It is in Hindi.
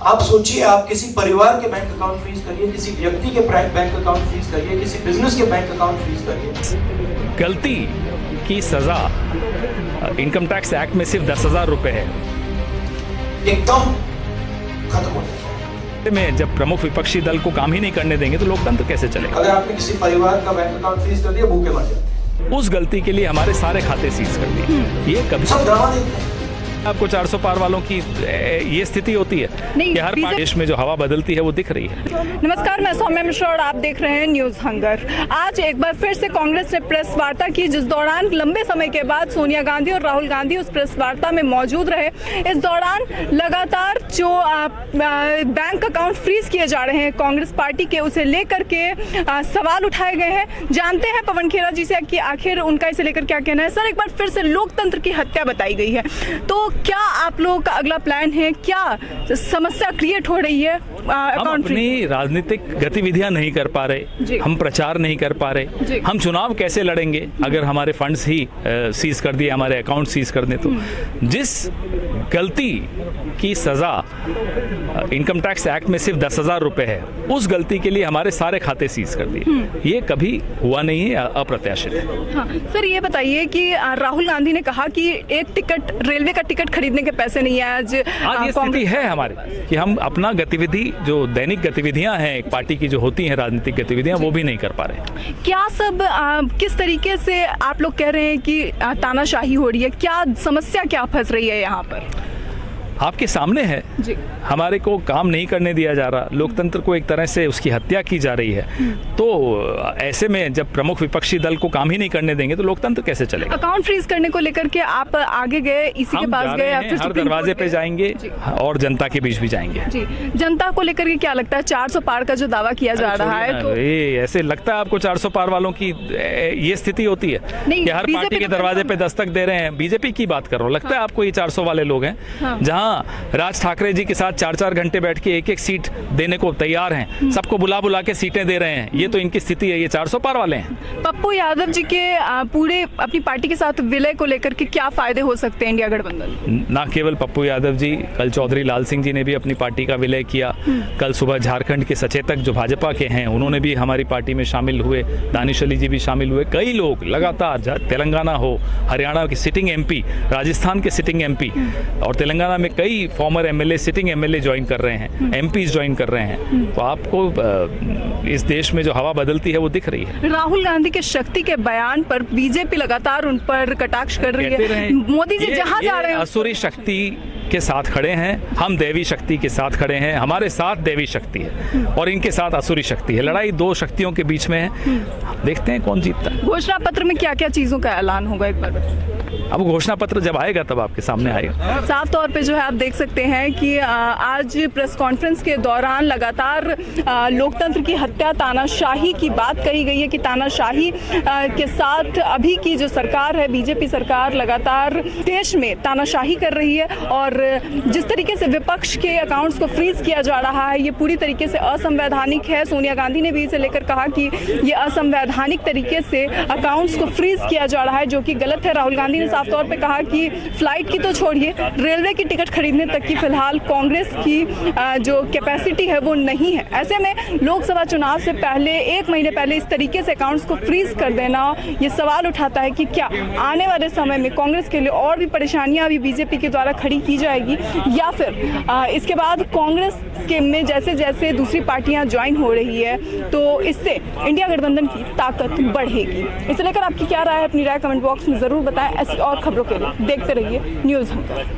आप सोचिए, आप किसी परिवार के बैंक अकाउंट फ्रीज करिए, किसी व्यक्ति के बैंक अकाउंट फ्रीज करिए, किसी बिजनेस के बैंक अकाउंट फ्रीज करिए। गलती की सजा इनकम टैक्स एक्ट में सिर्फ 10,000 रुपए है। एकदम खत्म हो जाएगा। में जब प्रमुख विपक्षी दल को काम ही नहीं करने देंगे तो लोकतंत्र कैसे चलेगा? अगर आपने किसी परिवार का बैंक अकाउंट फ्रीज कर दिया, भूखे मर जाते। उस गलती के लिए हमारे सारे खाते सीज कर दिए। ये कभी सब ड्रामा देखते हैं। आपको 400 पार वालों की ये स्थिति होती है कि हर देश में जो हवा बदलती है वो दिख रही है। नमस्कार, मैं सौम्या मिश्रा और आप देख रहे हैं न्यूज हंगर। आज एक बार फिर से कांग्रेस ने प्रेस वार्ता की, जिस दौरान लंबे समय के बाद सोनिया गांधी और राहुल गांधी उस प्रेस वार्ता में मौजूद रहे। इस दौरान लगातार जो बैंक अकाउंट फ्रीज किए जा रहे हैं कांग्रेस पार्टी के, उसे लेकर के सवाल उठाए गए हैं। जानते हैं पवन खेरा जी से कि आखिर उनका इसे लेकर क्या कहना है। सर, एक बार फिर से लोकतंत्र की हत्या बताई गई है, तो क्या आप लोगों का अगला प्लान है? क्या समस्या क्रिएट हो रही है? हम अपनी राजनीतिक गतिविधियां नहीं कर पा रहे, हम प्रचार नहीं कर पा रहे, हम चुनाव कैसे लड़ेंगे अगर हमारे फंड्स ही सीज कर दिए, हमारे अकाउंट सीज कर दें तो? जिस गलती की सजा इनकम टैक्स एक्ट में सिर्फ 10,000 रुपए है, उस गलती के लिए हमारे सारे खाते सीज कर दिए। ये कभी हुआ नहीं है, अप्रत्याशित है। हाँ, सर ये बताइए कि राहुल गांधी ने कहा कि एक टिकट, रेलवे का टिकट खरीदने के पैसे नहीं है। आज ये स्थिति है हमारी कि हम अपना गतिविधि, जो दैनिक गतिविधियां हैं एक पार्टी की जो होती हैं राजनीतिक गतिविधियां, वो भी नहीं कर पा रहे। क्या सब किस तरीके से आप लोग कह रहे हैं कि तानाशाही हो रही है? क्या समस्या क्या फंस रही है यहाँ पर? आपके सामने है जी। हमारे को काम नहीं करने दिया जा रहा, लोकतंत्र को एक तरह से उसकी हत्या की जा रही है। तो ऐसे में जब प्रमुख विपक्षी दल को काम ही नहीं करने देंगे तो लोकतंत्र कैसे चलेगा? अकाउंट फ्रीज करने को लेकर के आप आगे गए, इसी के पास गए, फिर हर दरवाजे पे जाएंगे और जनता के बीच भी जाएंगे। जी, जनता को लेकर के क्या लगता है? 400 पार का जो दावा किया जा रहा है, तो ऐसे लगता है आपको 400 पार वालों की ये स्थिति होती है कि हर पार्टी के दरवाजे पे दस्तक दे रहे हैं? बीजेपी की बात कर रहा हूँ। लगता है आपको ये 400 वाले लोग हैं जहाँ राज ठाकरे जी के साथ 4-4 घंटे बैठ के एक-एक सीट देने को तैयार हैं, सबको बुला के सीटें दे रहे हैं? ये तो इनकी स्थिति है। ये 400 पार वाले हैं। पप्पू यादव जी के पूरे अपनी पार्टी के साथ विलय को लेकर के क्या फायदे हो सकते हैं इंडिया गठबंधन? ना केवल पप्पू यादव जी, कल चौधरी लाल सिंह जी ने भी अपनी पार्टी का विलय किया। कल सुबह झारखंड के सचेतक जो भाजपा के हैं उन्होंने भी हमारी पार्टी में शामिल हुए, दानिश अली जी भी शामिल हुए। कई लोग लगातार, तेलंगाना हो, हरियाणा के सिटिंग एमपी, राजस्थान के सिटिंग एमपी और तेलंगाना में कई farmer MLA, sitting MLA join कर रहे हैं, एमपीज ज्वाइन कर रहे हैं। तो आपको इस देश में जो हवा बदलती है वो दिख रही है। राहुल गांधी के शक्ति के बयान पर बीजेपी लगातार उन पर कटाक्ष कर रही है। मोदी जी जहां जा रहे हैं असुरी शक्ति के साथ खड़े हैं, हम देवी शक्ति के साथ खड़े हैं। हमारे साथ देवी शक्ति है और इनके साथ असुरी शक्ति है। लड़ाई दो शक्तियों के बीच में है। देखते हैं कौन जीतता है। घोषणा पत्र में क्या क्या चीजों का ऐलान होगा एक बार? अब घोषणा पत्र जब आएगा तब आपके सामने आएगा। साफ तौर पे जो है आप देख सकते हैं कि आज प्रेस कॉन्फ्रेंस के दौरान लगातार लोकतंत्र की हत्या, तानाशाही की बात कही गई है कि तानाशाही के साथ अभी की जो सरकार है, बीजेपी सरकार, लगातार देश में तानाशाही कर रही है। और जिस तरीके से विपक्ष के अकाउंट्स को फ्रीज किया जा रहा है, ये पूरी तरीके से असंवैधानिक है। सोनिया गांधी ने भी इसे लेकर कहा कि ये असंवैधानिक तरीके से अकाउंट्स को फ्रीज किया जा रहा है, जो कि गलत है। राहुल गांधी ने साफ तौर पे कहा कि फ्लाइट की तो छोड़िए, रेलवे की टिकट खरीदने तक की फिलहाल कांग्रेस की जो कैपेसिटी है वो नहीं है। ऐसे में लोकसभा चुनाव से पहले, 1 महीने पहले इस तरीके से अकाउंट्स को फ्रीज कर देना, ये सवाल उठाता है कि क्या आने वाले समय में कांग्रेस के लिए और भी परेशानियां अभी बीजेपी के द्वारा खड़ी की जाएगी, या फिर इसके बाद कांग्रेस के में जैसे जैसे दूसरी पार्टियां ज्वाइन हो रही है तो इससे इंडिया गठबंधन की ताकत बढ़ेगी। इसे लेकर आपकी क्या राय है? अपनी राय कमेंट बॉक्स में जरूर बताएं। ऐसी और खबरों के लिए देखते रहिए न्यूज हंगर।